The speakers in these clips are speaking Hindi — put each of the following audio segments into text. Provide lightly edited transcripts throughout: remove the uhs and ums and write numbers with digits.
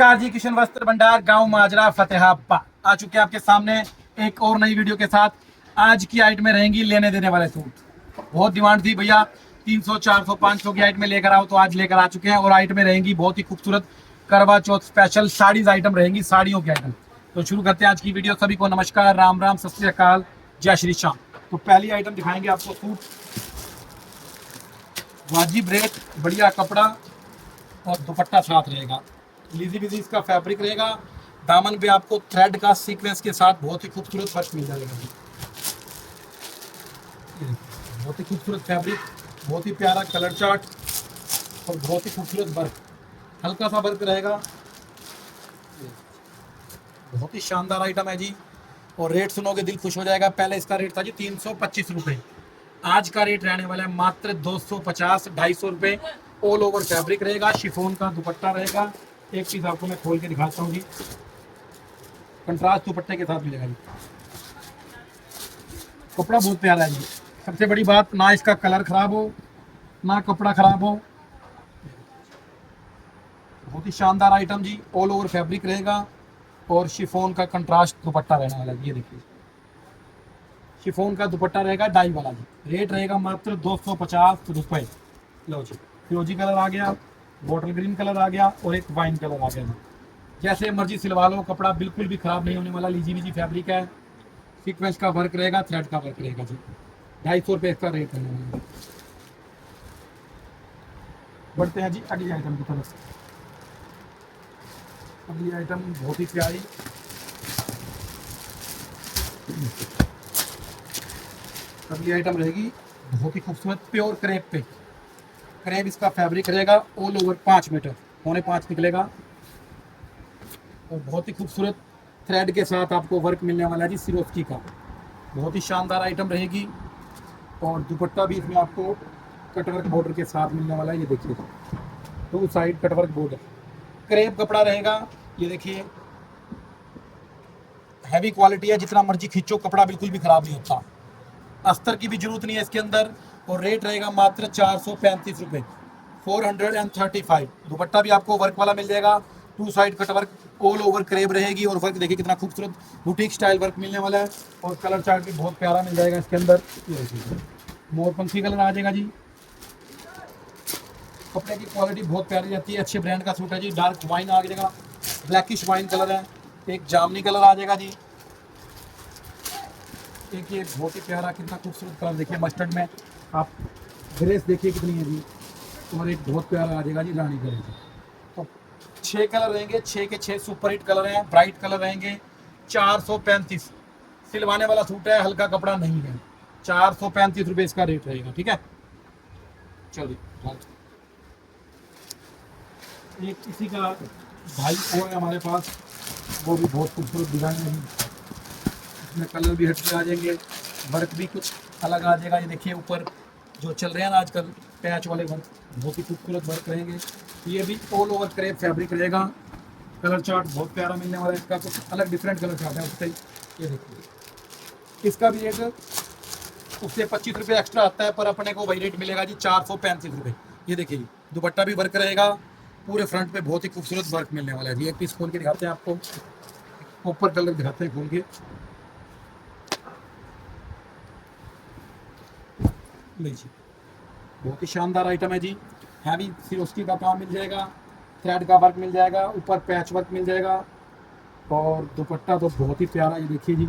नमस्कार जी, किशन वस्त्र भंडार गांव माजरा फतेहाबाद आ चुके हैं आपके सामने एक और नई वीडियो के साथ। आज की आइट में रहेंगी लेने देने वाले सूट। बहुत डिमांड थी भैया 300 400 500 की आइट में लेकर आओ, तो आज लेकर आ चुके हैं। और आइट में रहेंगी बहुत ही खूबसूरत करवा चौथ स्पेशल साड़ीज आइटम रहेंगी, साड़ियों की आइटम। तो शुरू करते हैं आज की वीडियो। सभी को नमस्कार, राम राम, सत श्री अकाल, जय श्री श्याम। तो पहली आइटम दिखाएंगे आपको सूट, वाजिब रेट, बढ़िया कपड़ा और दुपट्टा साथ रहेगा। लीजी बिजी इसका फैब्रिक रहेगा। दामन पे आपको थ्रेड का सीक्वेंस के साथ बहुत ही खूबसूरत वर्क मिल जाएगा। बहुत ही खूबसूरत फैब्रिक, बहुत ही प्यारा कलर चार्ट और बहुत ही खूबसूरत वर्क, हल्का सा वर्क रहेगा। बहुत ही शानदार आइटम है जी। और रेट सुनोगे दिल खुश हो जाएगा। पहले इसका रेट था जी 325 रुपये, आज का रेट रहने वाला है मात्र 250, 250 रुपये। ऑल ओवर फैब्रिक रहेगा, शिफॉन का दुपट्टा रहेगा। एक चीज आपको मैं खोल के दिखाता हूँ जी, कंट्रास्ट दुपट्टे के साथ मिलेगा जी। कपड़ा बहुत प्यारा है जी। सबसे बड़ी बात, ना इसका कलर खराब हो ना कपड़ा खराब हो। बहुत ही शानदार आइटम जी। ऑल ओवर फैब्रिक रहेगा और शिफॉन का कंट्रास्ट दुपट्टा रहने वाला है। ये देखिए, शिफॉन का दुपट्टा रहेगा डाई वाला जी। रेट रहेगा मात्र 250 रुपये। लो जी, फिरोजी कलर आ गया, बॉटल ग्रीन कलर आ गया और एक वाइन कलर आ गया जी। जैसे मर्जी सिलवा लो, कपड़ा बिल्कुल भी खराब नहीं होने वाला। लीजी लीजी फैब्रिक है, सीक्वेंस का वर्क रहेगा, थ्रेड का वर्क रहेगा जी। 250 रुपये इसका रेट है। बढ़ते हैं जी अगली आइटम की तरफ। अगली आइटम बहुत ही प्यारी, अगली आइटम रहेगी बहुत ही खूबसूरत प्योर क्रेप पे। क्रेप इसका फैब्रिक रहेगा, ऑल ओवर 5 मीटर, 4.5 निकलेगा। और बहुत ही खूबसूरत थ्रेड के साथ आपको वर्क मिलने वाला है जी, सिरोस्की का। बहुत ही शानदार आइटम रहेगी। और दुपट्टा भी इसमें आपको कटवर्क बॉर्डर के साथ मिलने वाला है। ये देखिए, 2 साइड कटवर्क बॉर्डर, क्रेप कपड़ा रहेगा। ये देखिए, हैवी क्वालिटी है, जितना मर्जी खींचो कपड़ा बिल्कुल भी खराब नहीं होता। अस्तर की भी जरूरत नहीं है इसके अंदर। और रेट रहेगा मात्र 435 रुपये, 435। दुपट्टा भी आपको वर्क वाला मिल जाएगा, 2 side cut work, all over crepe रहेगी। और वर्क देखिए कितना खूबसूरत बुटीक स्टाइल वर्क मिलने वाला है। और कलर चार्ट भी बहुत प्यारा मिल जाएगा इसके अंदर। मोरपंखी कलर आ जाएगा जी। कपड़े की क्वालिटी बहुत प्यारी रहती है, अच्छे ब्रांड का सूट है जी। डार्क वाइन आ जाएगा, ब्लैकिश वाइन कलर है, एक जामनी कलर आ जाएगा जी। एक ये बहुत ही प्यारा, कितना खूबसूरत कलर देखिए, मस्टर्ड में आप ग्रेस देखिए कितनी है जी। और एक बहुत प्यारा आ जाएगा जी रानी कलर जी। तो 6 कलर रहेंगे, 6 के 6 सुपर हिट कलर हैं, ब्राइट कलर रहेंगे। 435 सिलवाने वाला सूट है, हल्का कपड़ा नहीं है। 435 रुपये इसका रेट रहेगा, ठीक है। चलिए, एक इसी का भाई और है हमारे पास, वो भी बहुत खूबसूरत डिजाइन है। इसमें कलर भी हट के आ जाएंगे, वर्क भी कुछ अलग आ जाएगा। ये देखिए, ऊपर जो चल रहे हैं ना आजकल पैच वाले वर्क, बहुत ही खूबसूरत वर्क रहेंगे। ये भी ऑल ओवर क्रेप फैब्रिक रहेगा। कलर चार्ट बहुत प्यारा मिलने वाला है इसका, कुछ अलग डिफरेंट कलर चार्ट है उससे। ये देखिए, इसका भी रेट उससे 25 रुपये एक्स्ट्रा आता है, पर अपने को वही रेट मिलेगा जी, 435 रुपये। ये देखिए, दुपट्टा भी वर्क रहेगा, पूरे फ्रंट पे बहुत ही खूबसूरत वर्क मिलने वाला है जी। एक पीस खोल के दिखाते हैं आपको, ऊपर कलर दिखाते हैं खोल के। लीजिए, बहुत ही शानदार आइटम है जी। हैवी सिरोस्की का काम मिल जाएगा, थ्रेड का वर्क मिल जाएगा, ऊपर पैच वर्क मिल जाएगा। और दुपट्टा तो बहुत ही प्यारा, ये देखिए जी,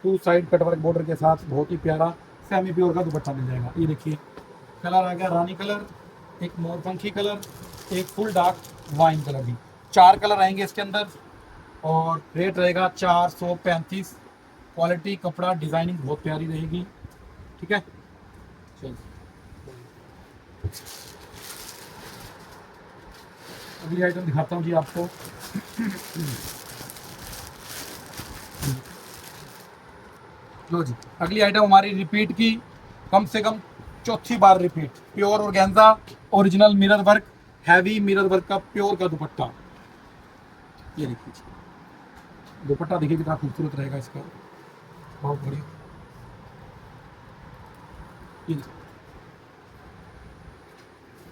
2 साइड कटवर्क बॉर्डर के साथ बहुत ही प्यारा सेमी प्योर का दुपट्टा मिल जाएगा। ये देखिए, कलर आ गया रानी कलर, एक मोरपंखी कलर, एक फुल डार्क वाइन कलर भी। 4 कलर रहेंगे इसके अंदर। और रेट रहेगा 435। क्वालिटी कपड़ा डिजाइनिंग बहुत प्यारी रहेगी, ठीक है। चलिए, अगली आइटम दिखाता हूँ जी आपको। लो जी, अगली आइटम हमारी रिपीट की, कम से कम चौथी बार repeat. Pure organza, original mirror work, heavy mirror work का प्योर का दुपट्टा। ये देखिए, दुपट्टा देखिए कितना खूबसूरत रहेगा इसका, बहुत बढ़िया।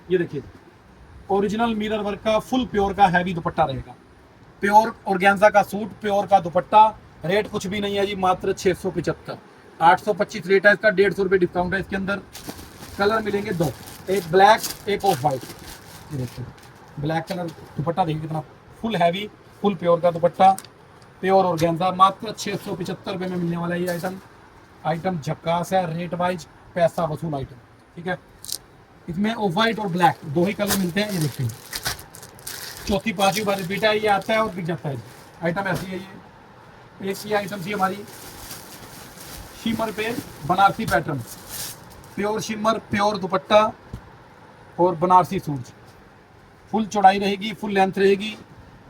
ये देखिए, ओरिजिनल मिरर वर्क का फुल प्योर का हैवी दुपट्टा रहेगा। प्योर ऑर्गेन्जा का सूट, प्योर का दुपट्टा, रेट कुछ भी नहीं है जी, मात्र 675। 825 रेट है इसका, 150 रुपये डिस्काउंट है इसके अंदर। कलर मिलेंगे दो, एक ब्लैक एक ऑफ वाइट। ये देखिए ब्लैक कलर दुपट्टा देखिए कितना फुल हैवी, फुल प्योर का दुपट्टा, प्योर ऑर्गेन्जा, मात्र 675 रुपये में मिलने वाला है ये आइटम। आइटम झक्कास है, रेट वाइज पैसा वसूल आइटम, ठीक है। इसमें ऑफ वाइट और ब्लैक दो ही कलर मिलते हैं। ये देखिए चौथी पांचवी बार रिपीट है, ये आता है और बिक जाता है। आइटम ऐसी है ये। एक ये आइटम थी हमारी शिमर पे Banarasi pattern, pure shimmer, pure दुपट्टा और बनारसी सूट, फुल चौड़ाई रहेगी, फुल लेंथ रहेगी,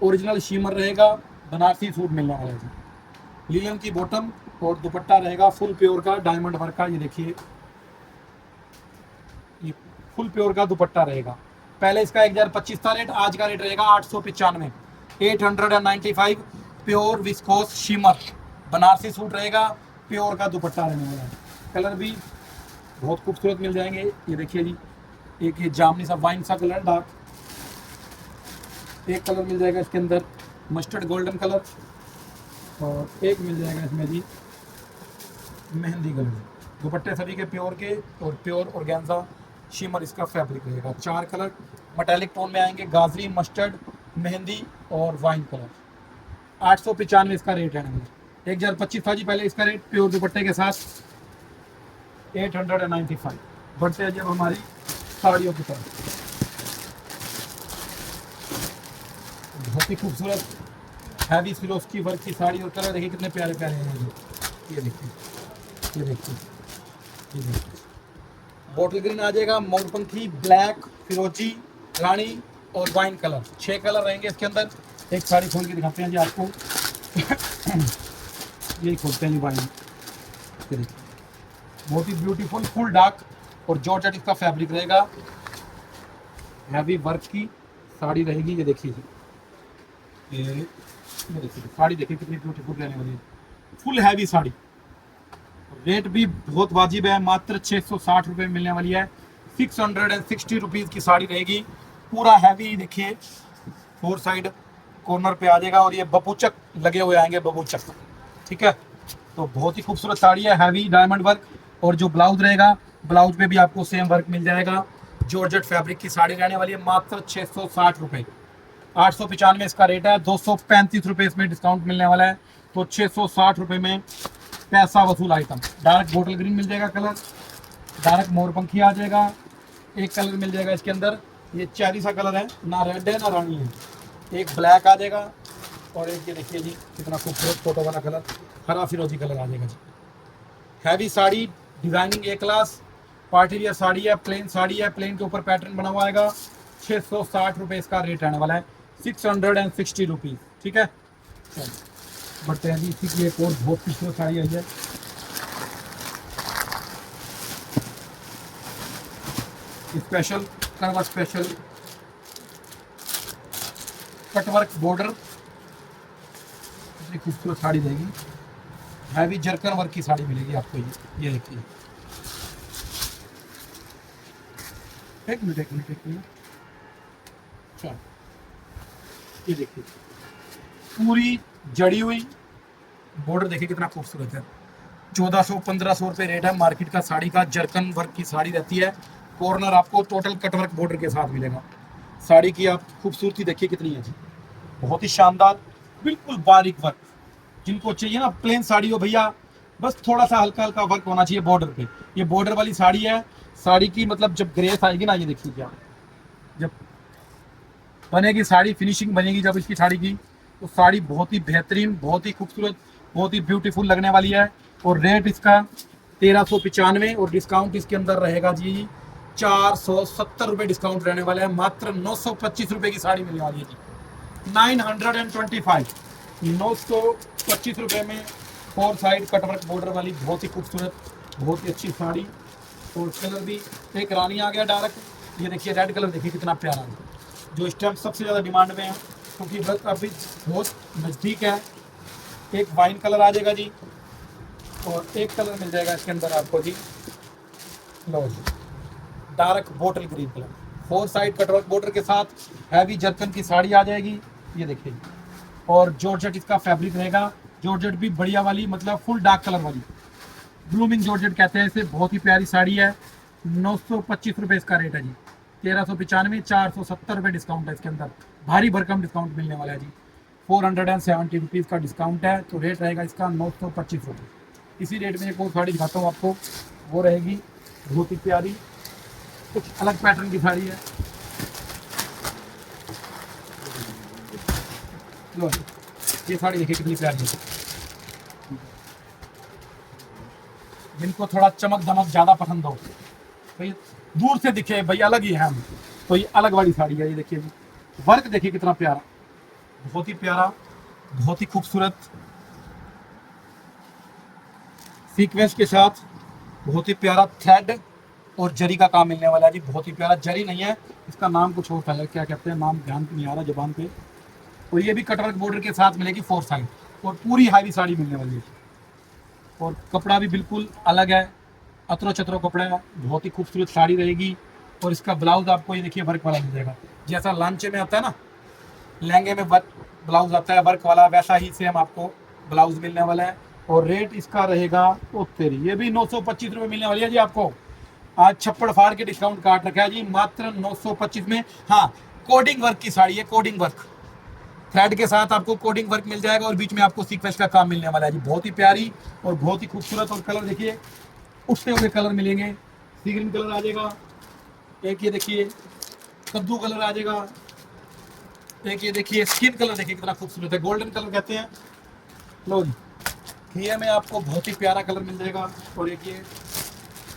ओरिजिनल शिमर रहेगा, बनारसी सूट मिलने वाला है जी। लिनन की बॉटम और दुपट्टा रहेगा फुल प्योर का, डायमंड वर्क का। ये देखिए ये फुल प्योर का दुपट्टा रहेगा। पहले इसका 1025 था रेट, आज का रेट रहेगा 895, 895। Pure viscous shimmer Banarasi suit रहेगा, प्योर का दुपट्टा रहने वाला है। कलर भी बहुत खूबसूरत मिल जाएंगे। ये देखिए जी, एक ये जामनी सा वाइन सा कलर डार्क, एक कलर मिल जाएगा इसके अंदर मस्टर्ड गोल्डन कलर, और एक मिल जाएगा इसमें जी मेहंदी कलर। दुपट्टे सभी के प्योर के और प्योर ऑर्गेन्जा शिमर इसका फैब्रिक रहेगा। 4 कलर मेटालिक टोन में आएंगे, गाजरी, मस्टर्ड, मेहंदी और वाइन कलर। 895 इसका रेट है। 1025 था जी पहले इसका रेट, प्योर दुपट्टे के साथ 895। बढ़ते हैं जब हमारी साड़ियों की तरफ। बहुत ही खूबसूरत हैवी फिरोस्की वर्क की साड़ी, और कलर देखिए कितने प्यारे प्यारे हैं ये देखिए, ये देखिए, ये देखिए बॉटल ग्रीन आ जाएगा, मोरपंखी, ब्लैक, फिरोजी, रानी और वाइन कलर। 6 कलर रहेंगे इसके अंदर। एक साड़ी खोल के दिखाते हैं जी आपको। यही खोलते हैं जी वाइन, ये देखिए बहुत ही ब्यूटीफुल फुल डार्क और जॉर्जेट इसका फैब्रिक रहेगा। हैवी वर्क की साड़ी रहेगी। ये देखिए ये देखिए साड़ी देखिए कितनी ब्यूटीफुल रहने वाली है, फुल हैवी साड़ी। रेट भी बहुत वाजिब है, मात्र 660 रुपये मिलने वाली है। 660 रुपीज़ की साड़ी रहेगी। पूरा हैवी देखिए, 4 साइड कॉर्नर पे आ जाएगा और ये बबूचक लगे हुए आएंगे, बबूचक, ठीक है। तो बहुत ही खूबसूरत साड़ी है, हैवी डायमंड वर्क। और जो ब्लाउज रहेगा, ब्लाउज पे भी आपको सेम वर्क मिल जाएगा। जॉर्जेट फैब्रिक की साड़ी रहने वाली है, मात्र 660 रुपये। 895 इसका रेट है, 235 रुपये इसमें डिस्काउंट मिलने वाला है। तो 660 रुपये में पैसा वसूल आइटम। डार्क बोटल ग्रीन मिल जाएगा कलर, डार्क मोरपंखी आ जाएगा, एक कलर मिल जाएगा इसके अंदर, ये चेरी सा कलर है, ना रेड है ना रानी है। एक ब्लैक आ जाएगा और एक ये देखिए जी कितना खूबसूरत फोटो वाला कलर, हरा फिरोजी कलर आ जाएगा जी। हैवी साड़ी, डिजाइनिंग ए क्लास, पार्टी वियर साड़ी है, प्लेन साड़ी है, प्लेन के ऊपर पैटर्न बना हुआ आएगा। 660 रुपये इसका रेट आने वाला है, 660 रुपीज़, ठीक है। चलिए बढ़ते हैं जी, इसी की एक और बहुत खूबसूरत साड़ी आई है। स्पेशल करवा, स्पेशल कटवर्क बॉर्डर, इतनी खूबसूरत साड़ी रहेगी। हैवी जरकन वर्क की साड़ी मिलेगी आपको। ये देखिए, एक मिनट। अच्छा ये देखिए पूरी जड़ी हुई बॉर्डर, देखिए कितना खूबसूरत है। 1400-1500 रुपये रेट है मार्केट का साड़ी का। जरकन वर्क की साड़ी रहती है, कॉर्नर आपको टोटल कटवर्क बॉर्डर के साथ मिलेगा। साड़ी की आप खूबसूरती देखिए कितनी है जी, बहुत ही शानदार, बिल्कुल बारीक वर्क। जिनको चाहिए ना प्लेन साड़ी हो भैया, बस थोड़ा सा हल्का हल्का वर्क होना चाहिए बॉर्डर पे। ये बॉर्डर वाली साड़ी है। साड़ी की मतलब जब ग्रेस आएगी ना, ये देखिए क्या जब बनेगी साड़ी, फिनिशिंग बनेगी जब इसकी साड़ी की, तो साड़ी बहुत ही बेहतरीन, बहुत ही खूबसूरत, बहुत ही ब्यूटीफुल लगने वाली है। और रेट इसका 1395 और डिस्काउंट इसके अंदर रहेगा जी 470 रुपये डिस्काउंट रहने वाला है। मात्र 925 रुपये की साड़ी मिलने वाली है जी। 925 925 रुपये में 4 साइड कटवर्क बॉर्डर वाली बहुत ही खूबसूरत, बहुत ही अच्छी साड़ी। और कलर भी एक रानी आ गया डार्क, ये देखिए रेड कलर देखिए कितना प्यारा है, जो इस टाइम सबसे ज़्यादा डिमांड में है क्योंकि व्रत अभी बहुत नज़दीक है। एक वाइन कलर आ जाएगा जी और एक कलर मिल जाएगा इसके अंदर आपको जी, लो जी dark bottle green colour. 4 side cutwork border के साथ हैवी जरकन की साड़ी आ जाएगी। ये देखिए और जॉर्जेट इसका फैब्रिक रहेगा। जॉर्जेट भी बढ़िया वाली, मतलब फुल डार्क कलर वाली, ब्लूमिंग जॉर्जेट कहते हैं इसे। बहुत ही प्यारी साड़ी है। 925 रुपये इसका रेट है जी। 1395, 470 रुपये डिस्काउंट है इसके अंदर। भारी भरकम डिस्काउंट मिलने वाला है जी। 470 रुपीज़ का डिस्काउंट है, तो रेट रहेगा इसका 925 रुपये। इसी रेट में एक और साड़ी दिखाता हूँ आपको, वो रहेगी बहुत ही प्यारी, कुछ अलग पैटर्न की साड़ी है। लो ये साड़ी देखिए कितनी प्यारी है। जिनको थोड़ा चमक दमक ज़्यादा पसंद हो, तो ये दूर से दिखे भाई अलग ही है हम, तो ये अलग वाली साड़ी है। ये देखिए वर्क देखिए कितना प्यारा, बहुत ही प्यारा, बहुत ही खूबसूरत सीक्वेंस के साथ, बहुत ही प्यारा थ्रेड और जरी का काम मिलने वाला है जी। बहुत ही प्यारा, जरी नहीं है, इसका नाम कुछ और है, क्या कहते हैं नाम ध्यान नहीं आ रहा जबान पे। और ये भी कटवर्क बॉर्डर के साथ मिलेगी 4 साइड, और पूरी हैवी साड़ी मिलने वाली है। और कपड़ा भी बिल्कुल अलग है, अतरो चतरो कपड़ा है, बहुत ही खूबसूरत साड़ी रहेगी। और इसका ब्लाउज आपको ये देखिए वर्क वाला मिल जाएगा, जैसा लांचे में आता है ना, लहंगे में वर्क ब्लाउज आता है वर्क वाला, वैसा ही सेम आपको ब्लाउज मिलने वाला है। और रेट इसका रहेगा, ओ तेरी, ये भी 925 रुपये मिलने वाली है जी आपको। आज छप्पड़ फाड़ के डिस्काउंट काट रखा है जी, मात्र 925 में। हाँ, कोडिंग वर्क की साड़ी है, कोडिंग वर्क, थ्रेड के साथ आपको कोडिंग वर्क मिल जाएगा, और बीच में आपको सीक्वेंस का काम मिलने वाला है जी। बहुत ही प्यारी और बहुत ही खूबसूरत। और कलर देखिए उठते हुए कलर मिलेंगे, सी ग्रीन कलर आ जाएगा, एक ये देखिए कद्दू कलर आ जाएगा, एक ये देखिए स्किन कलर देखिए कितना खूबसूरत है, गोल्डन कलर कहते हैं। लो जी, घिया में आपको बहुत ही प्यारा कलर मिल जाएगा। और एक ये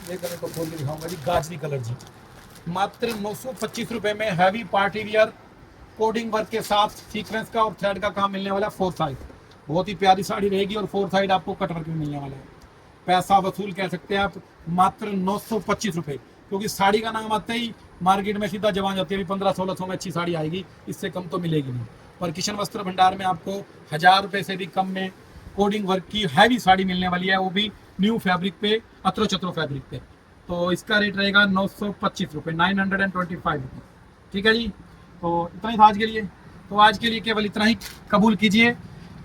कलर को खोल के दिखाऊंगा जी, गाजरी कलर जी। मात्र 925 रुपये में heavy party wear coding work के साथ सीक्वेंस का और थ्रेड का काम मिलने वाला है। 4 साइड बहुत ही प्यारी साड़ी रहेगी, और 4 साइड आपको कट वर्क में मिलने वाला है। पैसा वसूल कह सकते हैं आप, मात्र 925 रुपये, क्योंकि साड़ी का नाम आते ही मार्केट में सीधा जवान जाती है, 1500-1600 में अच्छी साड़ी आएगी, इससे कम तो मिलेगी नहीं। पर किशन वस्त्र भंडार में आपको 1000 रुपये से भी कम में कोडिंग वर्क की हैवी साड़ी मिलने वाली है, वो भी न्यू फैब्रिक पे, अतरो चतरो फैब्रिक पे। तो इसका रेट रहेगा 925 रुपये, 925 रुपये। ठीक है जी, तो इतना ही था आज के लिए। तो आज के लिए केवल इतना ही कबूल कीजिए।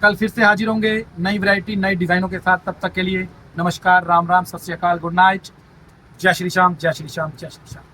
कल फिर से हाजिर होंगे नई वैरायटी नई डिज़ाइनों के साथ। तब तक के लिए नमस्कार, राम राम, सत श्री अकाल, गुड नाइट, जय श्री श्याम, जय श्री श्याम, जय श्री श्याम।